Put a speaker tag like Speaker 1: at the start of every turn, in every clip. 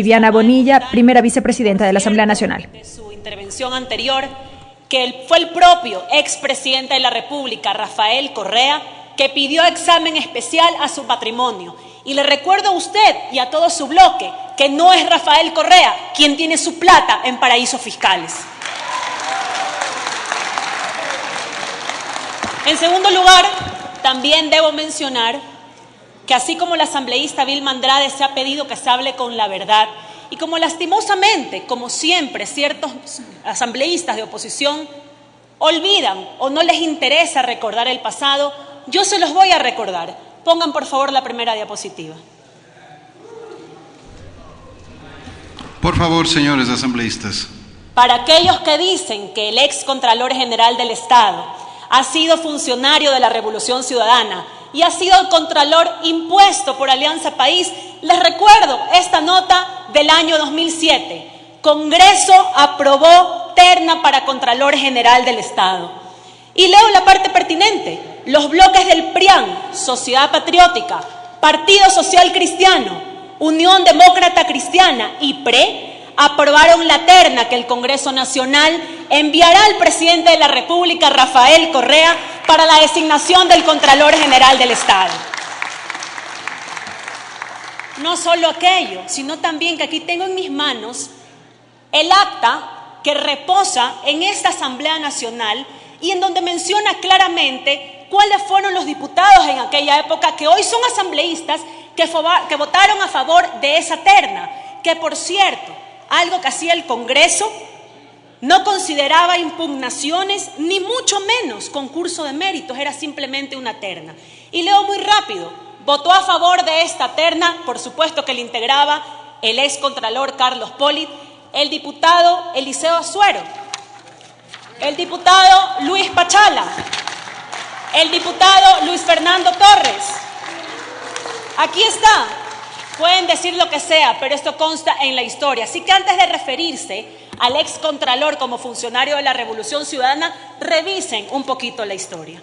Speaker 1: Viviana Bonilla, primera vicepresidenta de la Asamblea Nacional.
Speaker 2: De su intervención anterior, que fue el propio expresidente de la República, Rafael Correa, que pidió examen especial a su patrimonio. Y le recuerdo a usted y a todo su bloque que no es Rafael Correa quien tiene su plata en paraísos fiscales. En segundo lugar, también debo mencionar que así como la asambleísta Vilma Andrade se ha pedido que se hable con la verdad, y como lastimosamente, como siempre, ciertos asambleístas de oposición olvidan o no les interesa recordar el pasado, yo se los voy a recordar. Pongan por favor la primera diapositiva.
Speaker 3: Por favor, señores asambleístas.
Speaker 2: Para aquellos que dicen que el ex Contralor General del Estado ha sido funcionario de la Revolución Ciudadana y ha sido el Contralor impuesto por Alianza País, les recuerdo esta nota del año 2007. Congreso aprobó terna para Contralor General del Estado. Y leo la parte pertinente. Los bloques del PRIAN, Sociedad Patriótica, Partido Social Cristiano, Unión Demócrata Cristiana y PRE aprobaron la terna que el Congreso Nacional enviará al presidente de la República, Rafael Correa, para la designación del Contralor General del Estado. No solo aquello, sino también que aquí tengo en mis manos el acta que reposa en esta Asamblea Nacional y en donde menciona claramente cuáles fueron los diputados en aquella época que hoy son asambleístas que votaron a favor de esa terna, que por cierto, algo que hacía el Congreso, no consideraba impugnaciones ni mucho menos concurso de méritos, era simplemente una terna. Y leo muy rápido, votó a favor de esta terna, por supuesto que le integraba el ex Contralor Carlos Polit, el diputado Eliseo Azuero, el diputado Luis Pachala, el diputado Luis Fernando Torres. Aquí está. Pueden decir lo que sea, pero esto consta en la historia. Así que antes de referirse al ex Contralor como funcionario de la Revolución Ciudadana, revisen un poquito la historia.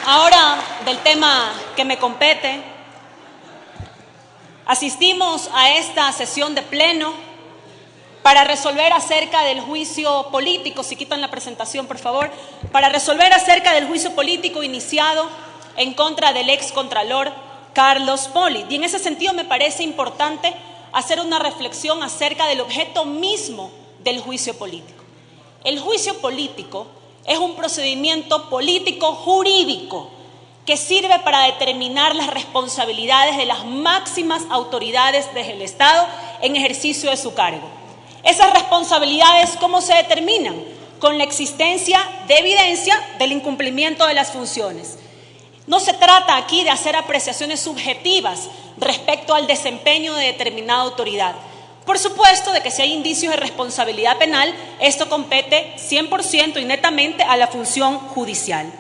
Speaker 2: Ahora, del tema que me compete, asistimos a esta sesión de pleno para resolver acerca del juicio político, si quitan la presentación por favor, para resolver acerca del juicio político iniciado en contra del ex Contralor Carlos Polit. Y en ese sentido me parece importante hacer una reflexión acerca del objeto mismo del juicio político. El juicio político es un procedimiento político jurídico que sirve para determinar las responsabilidades de las máximas autoridades del Estado en ejercicio de su cargo. Esas responsabilidades, ¿cómo se determinan? Con la existencia de evidencia del incumplimiento de las funciones. No se trata aquí de hacer apreciaciones subjetivas respecto al desempeño de determinada autoridad. Por supuesto de que si hay indicios de responsabilidad penal, esto compete 100% y netamente a la función judicial.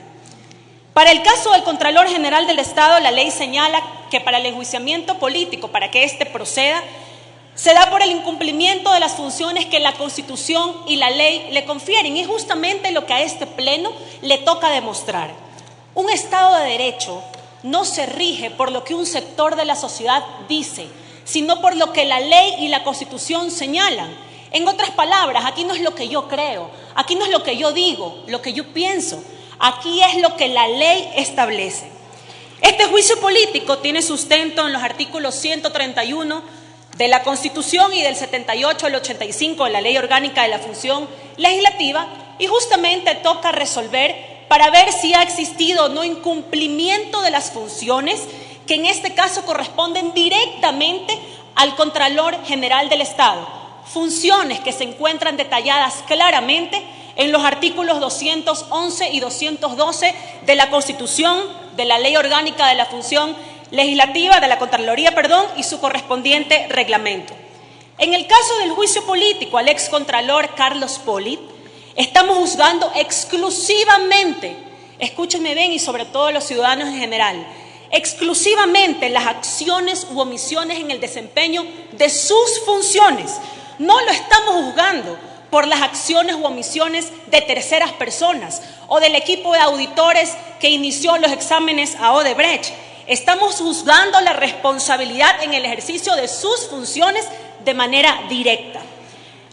Speaker 2: Para el caso del Contralor General del Estado, la ley señala que para el enjuiciamiento político, para que éste proceda, se da por el incumplimiento de las funciones que la Constitución y la ley le confieren. Y es justamente lo que a este pleno le toca demostrar. Un Estado de Derecho no se rige por lo que un sector de la sociedad dice, sino por lo que la ley y la Constitución señalan. En otras palabras, aquí no es lo que yo creo, aquí no es lo que yo digo, lo que yo pienso, aquí es lo que la ley establece. Este juicio político tiene sustento en los artículos 131 de la Constitución y del 78 al 85 de la Ley Orgánica de la Función Legislativa, y justamente toca resolver para ver si ha existido o no incumplimiento de las funciones que en este caso corresponden directamente al Contralor General del Estado, funciones que se encuentran detalladas claramente en los artículos 211 y 212 de la Constitución, de la Ley Orgánica de la Función Legislativa, de la Contraloría, y su correspondiente reglamento. En el caso del juicio político al ex Contralor Carlos Polit, estamos juzgando exclusivamente, escúchenme bien y sobre todo los ciudadanos en general, exclusivamente las acciones u omisiones en el desempeño de sus funciones. No lo estamos juzgando por las acciones u omisiones de terceras personas o del equipo de auditores que inició los exámenes a Odebrecht. Estamos juzgando la responsabilidad en el ejercicio de sus funciones de manera directa.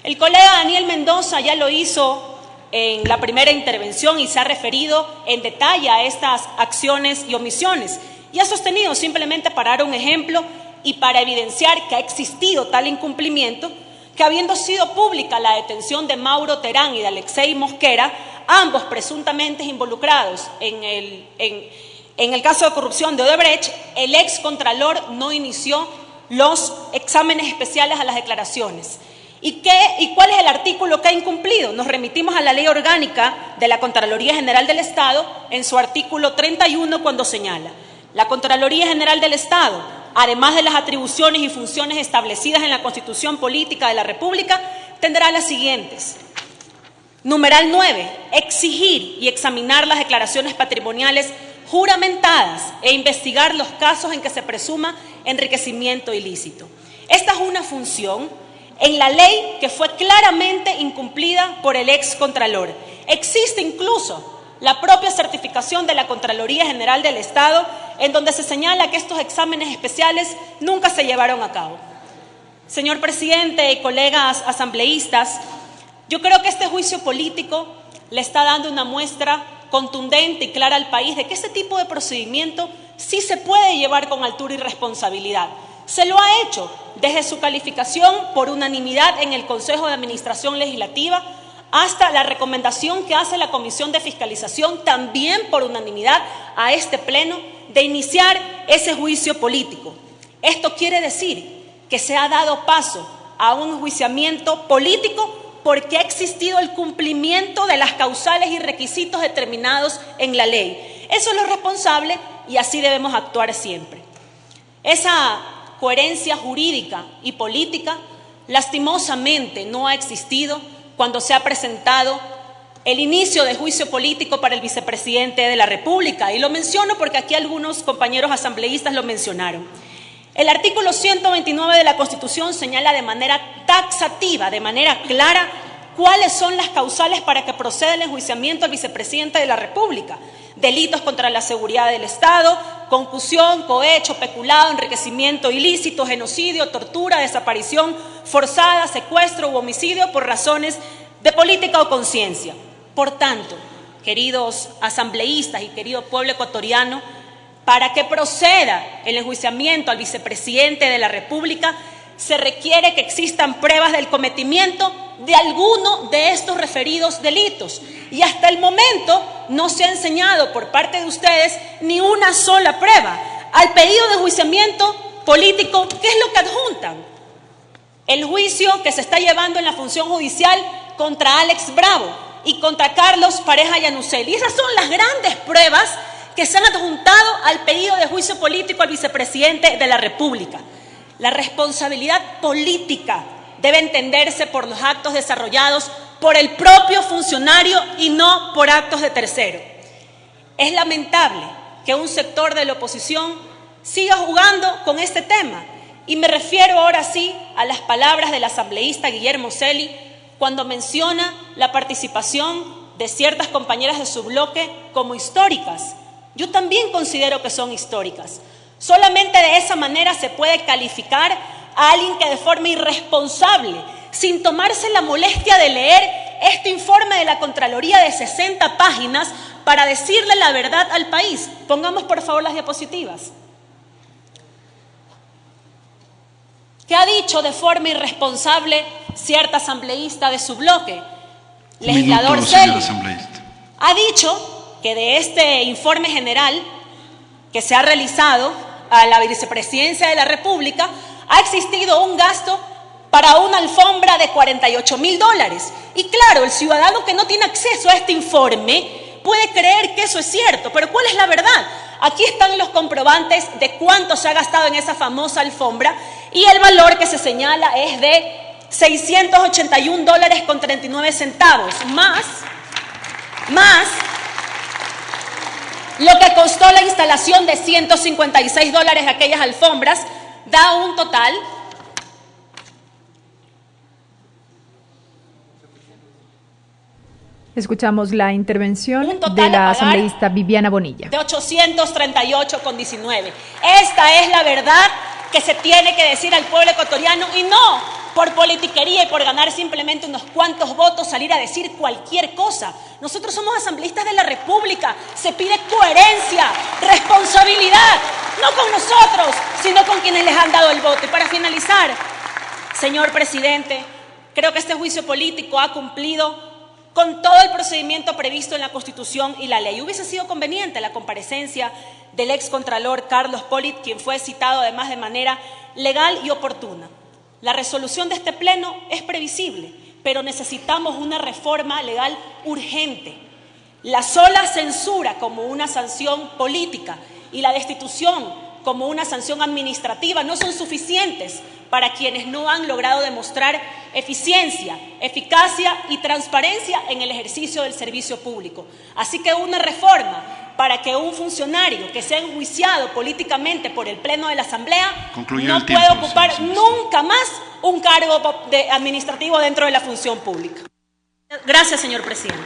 Speaker 2: El colega Daniel Mendoza ya lo hizo en la primera intervención y se ha referido en detalle a estas acciones y omisiones. Y ha sostenido, simplemente para dar un ejemplo y para evidenciar que ha existido tal incumplimiento, que habiendo sido pública la detención de Mauro Terán y de Alexei Mosquera, ambos presuntamente involucrados en el caso de corrupción de Odebrecht, el excontralor no inició los exámenes especiales a las declaraciones. ¿Y cuál es el artículo que ha incumplido? Nos remitimos a la Ley Orgánica de la Contraloría General del Estado en su artículo 31 cuando señala: la Contraloría General del Estado, además de las atribuciones y funciones establecidas en la Constitución Política de la República, tendrá las siguientes. Numeral 9. Exigir y examinar las declaraciones patrimoniales juramentadas e investigar los casos en que se presuma enriquecimiento ilícito. Esta es una función en la ley que fue claramente incumplida por el excontralor. Existe incluso la propia certificación de la Contraloría General del Estado en donde se señala que estos exámenes especiales nunca se llevaron a cabo. Señor presidente y colegas asambleístas, yo creo que este juicio político le está dando una muestra contundente y clara al país de que este tipo de procedimiento sí se puede llevar con altura y responsabilidad. Se lo ha hecho desde su calificación por unanimidad en el Consejo de Administración Legislativa hasta la recomendación que hace la Comisión de Fiscalización, también por unanimidad a este Pleno, de iniciar ese juicio político. Esto quiere decir que se ha dado paso a un enjuiciamiento político porque ha existido el cumplimiento de las causales y requisitos determinados en la ley. Eso es lo responsable y así debemos actuar siempre. Esa coherencia jurídica y política lastimosamente no ha existido cuando se ha presentado el inicio del juicio político para el vicepresidente de la República. Y lo menciono porque aquí algunos compañeros asambleístas lo mencionaron. El artículo 129 de la Constitución señala de manera taxativa, de manera clara, cuáles son las causales para que proceda el enjuiciamiento al vicepresidente de la República. Delitos contra la seguridad del Estado, concusión, cohecho, peculado, enriquecimiento ilícito, genocidio, tortura, desaparición forzada, secuestro u homicidio por razones de política o conciencia. Por tanto, queridos asambleístas y querido pueblo ecuatoriano, para que proceda el enjuiciamiento al vicepresidente de la República, se requiere que existan pruebas del cometimiento de alguno de estos referidos delitos. Y hasta el momento no se ha enseñado por parte de ustedes ni una sola prueba. Al pedido de enjuiciamiento político, ¿qué es lo que adjuntan? El juicio que se está llevando en la función judicial contra Alex Bravo y contra Carlos Pareja Yanuseli. Esas son las grandes pruebas que se han adjuntado al pedido de juicio político al vicepresidente de la República. La responsabilidad política debe entenderse por los actos desarrollados por el propio funcionario y no por actos de tercero. Es lamentable que un sector de la oposición siga jugando con este tema. Y me refiero ahora sí a las palabras del asambleísta Guillermo Celi cuando menciona la participación de ciertas compañeras de su bloque como históricas. Yo también considero que son históricas. Solamente de esa manera se puede calificar a alguien que de forma irresponsable, sin tomarse la molestia de leer este informe de la Contraloría de 60 páginas para decirle la verdad al país. Pongamos por favor las diapositivas. ¿Qué ha dicho de forma irresponsable cierta asambleísta de su bloque? Legislador Celi. Ha dicho que de este informe general que se ha realizado a la vicepresidencia de la República ha existido un gasto para una alfombra de $48.000. Y claro, el ciudadano que no tiene acceso a este informe puede creer que eso es cierto, pero ¿cuál es la verdad? Aquí están los comprobantes de cuánto se ha gastado en esa famosa alfombra y el valor que se señala es de $681.39, más lo que costó la instalación de $156 de aquellas alfombras, da un total
Speaker 1: Escuchamos la intervención
Speaker 2: Un total
Speaker 1: de
Speaker 2: a
Speaker 1: la
Speaker 2: pagar
Speaker 1: asambleísta Viviana Bonilla.
Speaker 2: de 838,19. Esta es la verdad que se tiene que decir al pueblo ecuatoriano y no por politiquería y por ganar simplemente unos cuantos votos salir a decir cualquier cosa. Nosotros somos asambleístas de la República. Se pide coherencia, responsabilidad, no con nosotros, sino con quienes les han dado el voto. Y para finalizar, señor presidente, creo que este juicio político ha cumplido con todo el procedimiento previsto en la Constitución y la ley. Hubiese sido conveniente la comparecencia del excontralor Carlos Polit, quien fue citado además de manera legal y oportuna. La resolución de este pleno es previsible, pero necesitamos una reforma legal urgente. La sola censura como una sanción política y la destitución como una sanción administrativa no son suficientes para quienes no han logrado demostrar eficiencia, eficacia y transparencia en el ejercicio del servicio público. Así que una reforma para que un funcionario que sea enjuiciado políticamente por el Pleno de la Asamblea no pueda ocupar nunca más un cargo administrativo dentro de la función pública. Gracias, señor presidente.